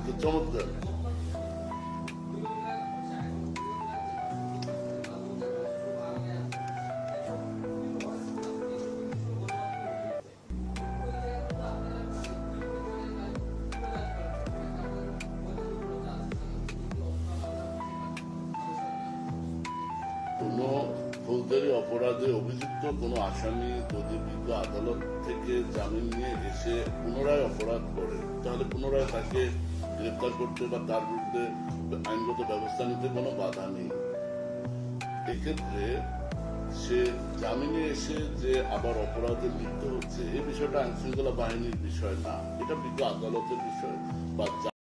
তো চমৎকার। কোন ফৌজদারি অপরাধে অভিযুক্ত কোন আসামি যদি বিজ্ঞ আদালত থেকে জামিন নিয়ে এসে পুনরায় অপরাধ করে, তাহলে পুনরায় তাকে গ্রেফতার করতে বা তার বিরুদ্ধে আইনগত ব্যবস্থা নিতে কোনো বাধা নেই। এক্ষেত্রে সে জামিনে এসে যে আবার অপরাধে লিপ্ত হচ্ছে, এই বিষয়টা আইন শৃঙ্খলা বাহিনীর বিষয় না, এটা বিজ্ঞ আদালতের বিষয় বা